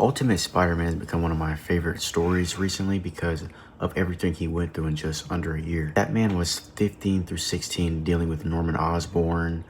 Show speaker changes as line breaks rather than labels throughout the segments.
Ultimate Spider-Man has become one of my favorite stories recently because of everything he went through in just under a year. That man was 15 through 16 dealing with Norman Osborn,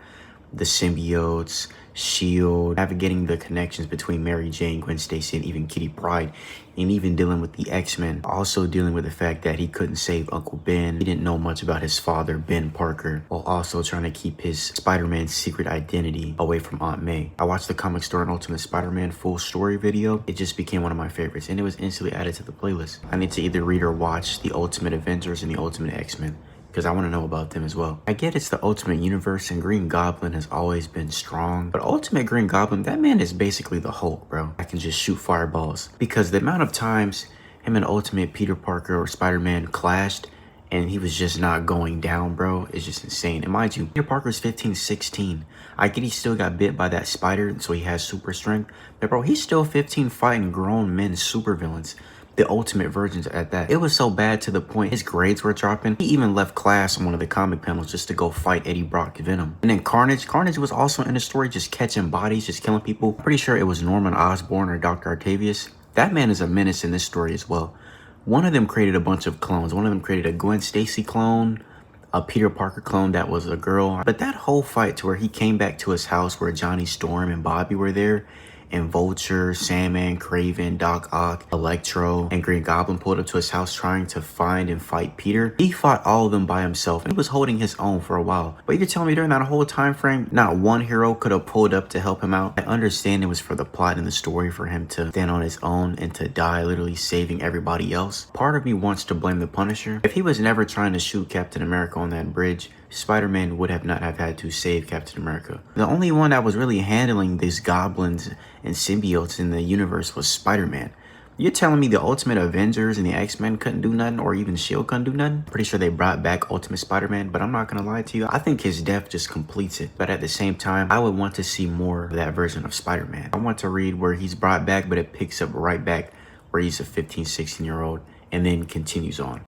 the symbiotes, S.H.I.E.L.D., navigating the connections between Mary Jane, Gwen Stacy, and even Kitty Pryde, and even dealing with the X-Men. Also dealing with the fact that he couldn't save Uncle Ben. He didn't know much about his father, Ben Parker, while also trying to keep his Spider-Man secret identity away from Aunt May. I watched the Comic Store and Ultimate Spider-Man full story video. It just became one of my favorites, and it was instantly added to the playlist. I need to either read or watch the Ultimate Avengers and the Ultimate X-Men, because I want to know about them as well. I get it's the Ultimate Universe and Green Goblin has always been strong, but Ultimate Green Goblin, that man is basically the Hulk, bro. I can just shoot fireballs. Because the amount of times him and Ultimate Peter Parker or Spider-Man clashed and he was just not going down, bro, it's just insane. And mind you, Peter Parker's 15, 16. I get he still got bit by that spider, so he has super strength, but bro, he's still 15 fighting grown men supervillains. The ultimate versions at that. It was so bad to the point his grades were dropping. He even left class on one of the comic panels just to go fight Eddie Brock Venom. And then Carnage was also in the story just catching bodies, just killing people. Pretty sure it was Norman Osborn or Dr. Octavius. That man is a menace in this story as well. One of them created a bunch of clones. One of them created a Gwen Stacy clone, a Peter Parker clone that was a girl. But that whole fight to where he came back to his house where Johnny Storm and Bobby were there, and Vulture, Sandman, Kraven, Doc Ock, Electro, and Green Goblin pulled up to his house trying to find and fight Peter. He fought all of them by himself and he was holding his own for a while. But you're telling me during that whole time frame, not one hero could have pulled up to help him out? I understand it was for the plot and the story for him to stand on his own and to die literally saving everybody else. Part of me wants to blame the Punisher. If he was never trying to shoot Captain America on that bridge, Spider-Man would not have had to save Captain America. The only one that was really handling these goblins and symbiotes in the universe was Spider-Man. You're telling me the Ultimate Avengers and the X-Men couldn't do nothing, or even S.H.I.E.L.D. couldn't do nothing? Pretty sure they brought back Ultimate Spider-Man, but I'm not gonna lie to you, I think his death just completes it. But at the same time, I would want to see more of that version of Spider-Man. I want to read where he's brought back, but it picks up right back where he's a 15, 16-year-old and then continues on.